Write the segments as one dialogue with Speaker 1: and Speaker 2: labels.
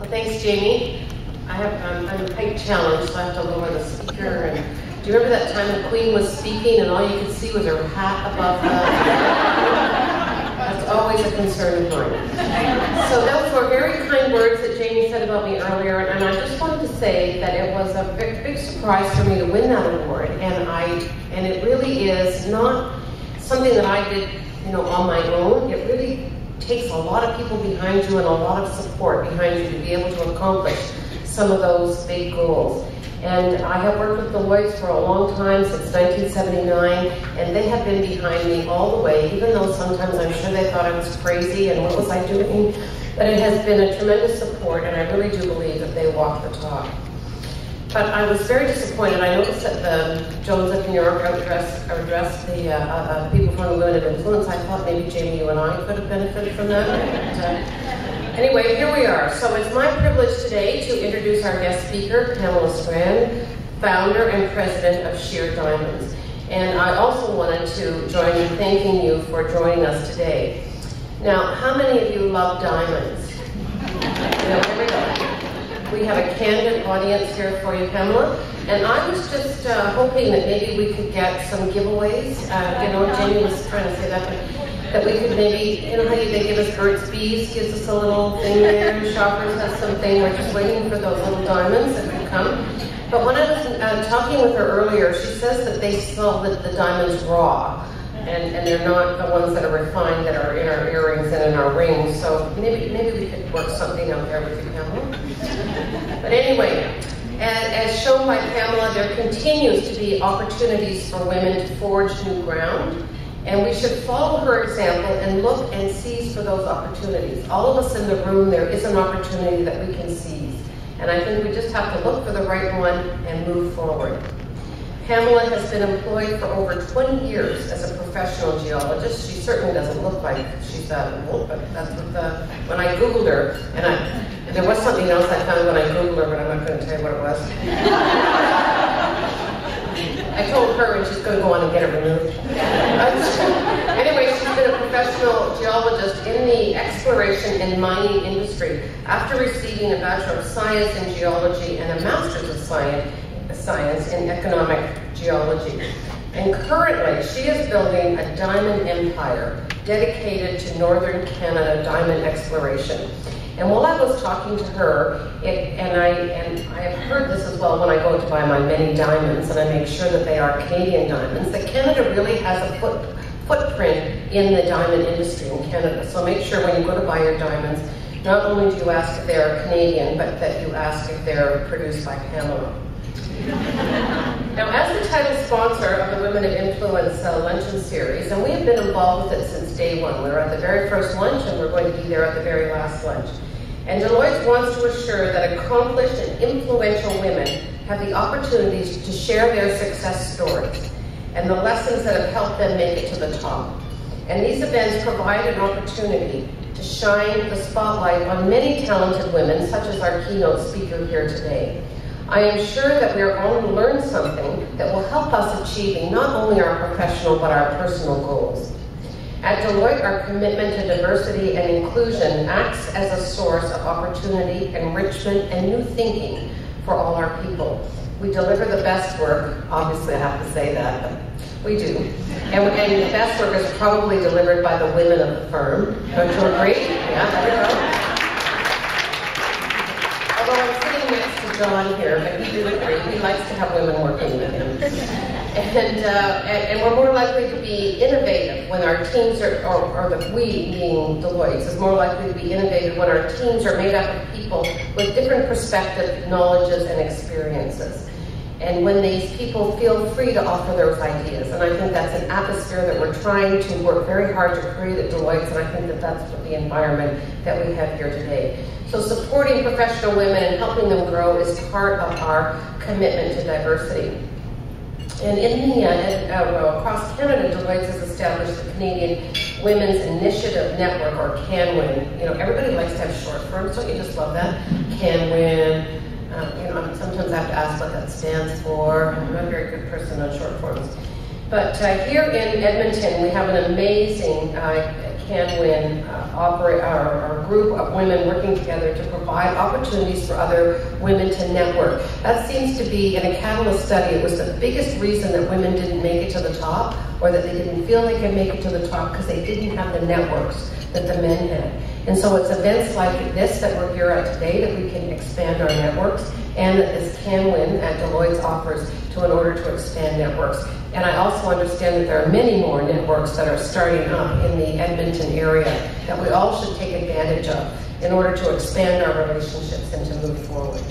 Speaker 1: Well, thanks, Jamie. I'm a height challenged, so I have to lower the speaker. And do you remember that time the Queen was speaking and all you could see was her hat above her? That's always a concern of mine. So those were very kind words that Jamie said about me earlier, and I just wanted to say that it was a big surprise for me to win that award, and it really is not something that I did, on my own. It really takes a lot of people behind you and a lot of support behind you to be able to accomplish some of those big goals. And I have worked with Deloitte for a long time, since 1979, and they have been behind me all the way, even though sometimes I'm sure they thought I was crazy and what was I doing. But it has been a tremendous support, and I really do believe that they walk the talk. But I was very disappointed. I noticed that the Jones of New York addressed the people from the Women of Influence. I thought maybe Jamie, you and I could have benefited from that. But, anyway, here we are. So it's my privilege today to introduce our guest speaker, Pamela Strand, founder and president of Shear Diamonds. And I also wanted to join in thanking you for joining us today. Now, how many of you love diamonds? Here we go. We have a candid audience here for you, Pamela. And I was just hoping that maybe we could get some giveaways. Jamie was trying to say that we could maybe, how they give us Burt's Bees, gives us a little thing there, Shoppers has something. We're just waiting for those little diamonds that could come. But when I was talking with her earlier, she says that they sell the diamonds raw. And they're not the ones that are refined that are in our earrings and in our rings. So maybe we could work something out there with you, Pamela. But anyway, as shown by Pamela, there continues to be opportunities for women to forge new ground. And we should follow her example and look and seize for those opportunities. All of us in the room, there is an opportunity that we can seize. And I think we just have to look for the right one and move forward. Pamela has been employed for over 20 years as a professional geologist. She certainly doesn't look like she's that old, but that's what when I Googled her, and there was something else I found when I Googled her, but I'm not going to tell you what it was. I told her, and she's going to go on and get it removed. Anyway, she's been a professional geologist in the exploration and mining industry after receiving a Bachelor of Science in Geology and a Master's of Science in Economic Geology. And currently, she is building a diamond empire dedicated to Northern Canada diamond exploration. And while I was talking to her, and I have heard this as well when I go to buy my many diamonds, and I make sure that they are Canadian diamonds, that Canada really has a footprint in the diamond industry in Canada. So make sure when you go to buy your diamonds, not only do you ask if they are Canadian, but that you ask if they're produced by Pamela. Now, as the title sponsor of the Women of Influence Luncheon series, and we have been involved with it since day one. We were at the very first lunch, and we're going to be there at the very last lunch. And Deloitte wants to assure that accomplished and influential women have the opportunities to share their success stories and the lessons that have helped them make it to the top. And these events provide an opportunity to shine the spotlight on many talented women, such as our keynote speaker here today. I am sure that we are going to learn something that will help us achieving not only our professional but our personal goals. At Deloitte, our commitment to diversity and inclusion acts as a source of opportunity, enrichment, and new thinking for all our people. We deliver the best work. Obviously, I have to say that, but we do. And the best work is probably delivered by the women of the firm. Don't you agree? Yeah, there we go. Although I'm sitting next to John here, but he did agree. He likes to have women working with him. And we're more likely to be innovative when our teams or the we being Deloitte is more likely to be innovative when our teams are made up of people with different perspectives, knowledges, and experiences. And when these people feel free to offer those ideas. And I think that's an atmosphere that we're trying to work very hard to create at Deloitte, and I think that that's the environment that we have here today. So supporting professional women and helping them grow is part of our commitment to diversity. And across Canada, Deloitte has established the Canadian Women's Initiative Network, or CanWin. Everybody likes to have short forms, don't you just love that? CanWin. Sometimes I have to ask what that stands for. I'm not a very good person on short forms. But here in Edmonton, we have an amazing can-win our group of women working together to provide opportunities for other women to network. That seems to be, in a Catalyst study, it was the biggest reason that women didn't make it to the top, or that they didn't feel they could make it to the top, because they didn't have the networks that the men had. And so it's events like this that we're here at today that we can expand our networks, and that this can-win at Deloitte offers in order to expand networks. And I also understand that there are many more networks that are starting up in the Edmonton area that we all should take advantage of in order to expand our relationships and to move forward.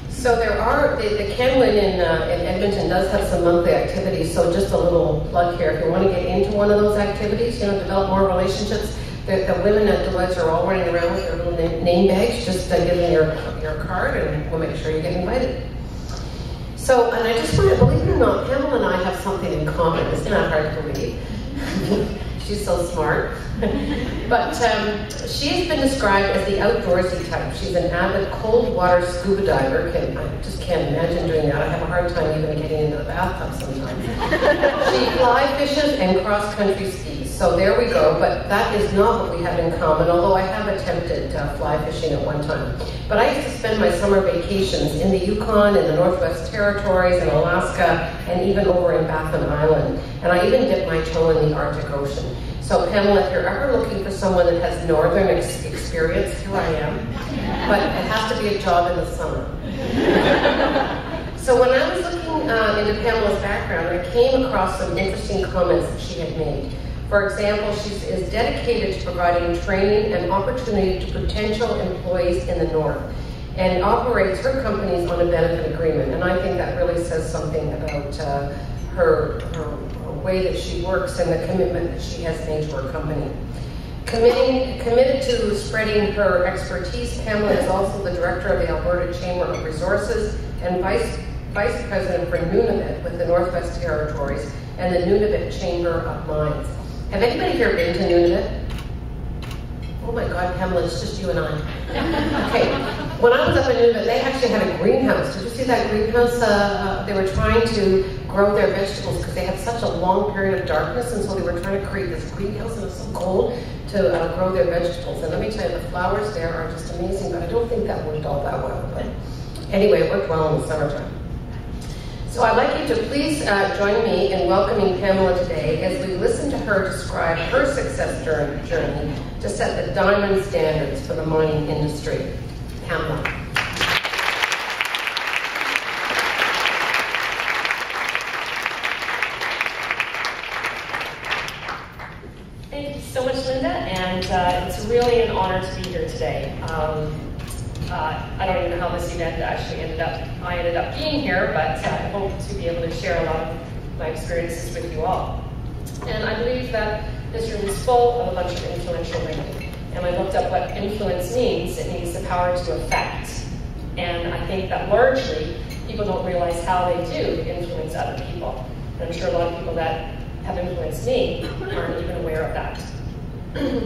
Speaker 1: So there are, the can-win in Edmonton does have some monthly activities, so just a little plug here. If you want to get into one of those activities, develop more relationships, the women at Deloitte are all running around with their little name bags, just give them your card and we'll make sure you get invited. So, and I just want to, believe it or not, Pamela and I have something in common. Isn't that hard to believe? She's so smart. But she has been described as the outdoorsy type. She's an avid cold water scuba diver. I just can't imagine doing that. I have a hard time even getting into the bathtub sometimes. She fly fishes and cross-country skis. So there we go, but that is not what we have in common, although I have attempted fly fishing at one time. But I used to spend my summer vacations in the Yukon, in the Northwest Territories, in Alaska, and even over in Baffin Island. And I even dipped my toe in the Arctic Ocean. So Pamela, if you're ever looking for someone that has northern experience, here I am. But it has to be a job in the summer. So when I was looking into Pamela's background, I came across some interesting comments that she had made. For example, she is dedicated to providing training and opportunity to potential employees in the North, and operates her companies on a benefit agreement. And I think that really says something about her way that she works and the commitment that she has made to her company. Committed to spreading her expertise, Pamela is also the director of the Alberta Chamber of Resources and vice president for Nunavut with the Northwest Territories and the Nunavut Chamber of Mines. Have anybody here been to Nunavut? Oh my God, Pamela, it's just you and I. Okay, when I was up in Nunavut, they actually had a greenhouse. Did you see that greenhouse? They were trying to grow their vegetables because they had such a long period of darkness, and so they were trying to create this greenhouse, and it was so cold to grow their vegetables. And let me tell you, the flowers there are just amazing, but I don't think that worked all that well. But anyway, it worked well in the summertime. So I'd like you to please join me in welcoming Pamela today as we listen to her describe her success journey to set the diamond standards for the mining industry. Pamela.
Speaker 2: Thank you so much, Linda, and it's really an honor to be here today. I don't even know how this event actually ended up being here, but I hope to be able to share a lot of my experiences with you all. And I believe that this room is full of a bunch of influential women. And I looked up what influence means. It means the power to affect. And I think that largely people don't realize how they do influence other people. And I'm sure a lot of people that have influenced me aren't even aware of that.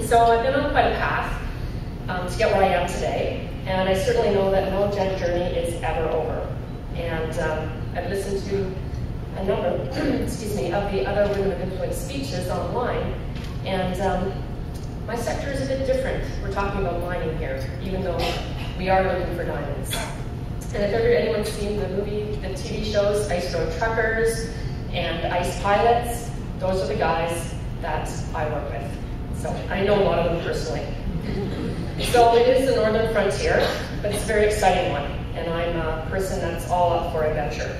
Speaker 2: So I've been on quite a path to get where I am today. And I certainly know that no journey is ever over. And I've listened to a number, excuse me, of the other Women of Influence speeches online. And my sector is a bit different. We're talking about mining here, even though we are looking for diamonds. And if ever anyone's seen the TV shows, Ice Road Truckers and Ice Pilots, those are the guys that I work with. So I know a lot of them personally. So it is the northern frontier, but it's a very exciting one. And I'm a person that's all up for adventure.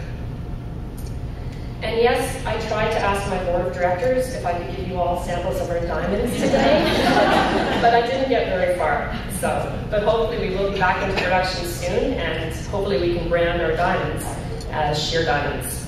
Speaker 2: And yes, I tried to ask my board of directors if I could give you all samples of our diamonds today, but I didn't get very far. But hopefully we will be back into production soon, and hopefully we can brand our diamonds as Shear diamonds.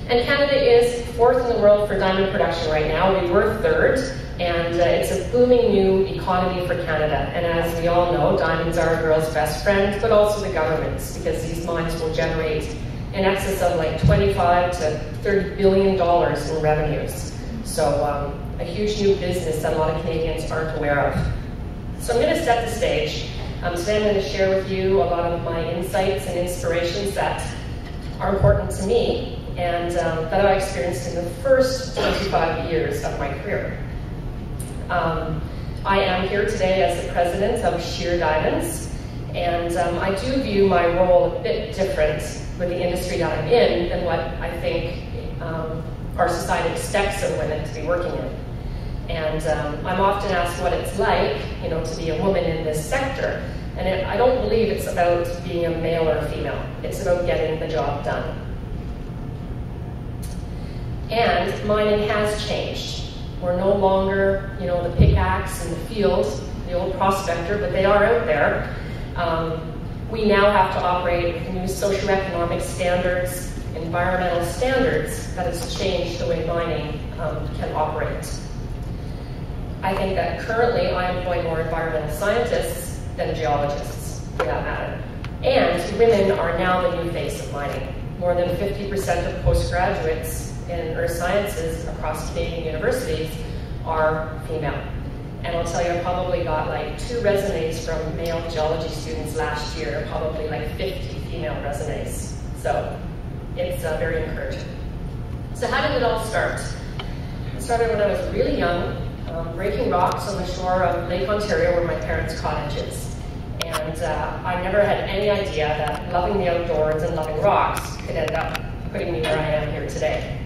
Speaker 2: And Canada is 4th in the world for diamond production right now. We were 3rd, and it's a booming new economy for Canada. And as we all know, diamonds are a girl's best friend, but also the government's, because these mines will generate in excess of like $25 to $30 billion in revenues. So a huge new business that a lot of Canadians aren't aware of. So I'm going to set the stage. Today I'm going to share with you a lot of my insights and inspirations that are important to me and that I experienced in the first 25 years of my career. I am here today as the president of Shear Diamonds, and I do view my role a bit different with the industry that I'm in than what I think our society expects of women to be working in. And I'm often asked what it's like, to be a woman in this sector. And I don't believe it's about being a male or a female. It's about getting the job done. And mining has changed. We're no longer, the pickaxe in the field, the old prospector, but they are out there. We now have to operate with new socioeconomic standards, environmental standards that has changed the way mining can operate. I think that currently I employ more environmental scientists than geologists, for that matter. And women are now the new face of mining. More than 50% of postgraduates in earth sciences across Canadian universities are female. And I'll tell you, I probably got like 2 resumes from male geology students last year, probably like 50 female resumes. So it's very encouraging. So how did it all start? It started when I was really young, breaking rocks on the shore of Lake Ontario where my parents' cottage is. And I never had any idea that loving the outdoors and loving rocks could end up putting me where I am here today.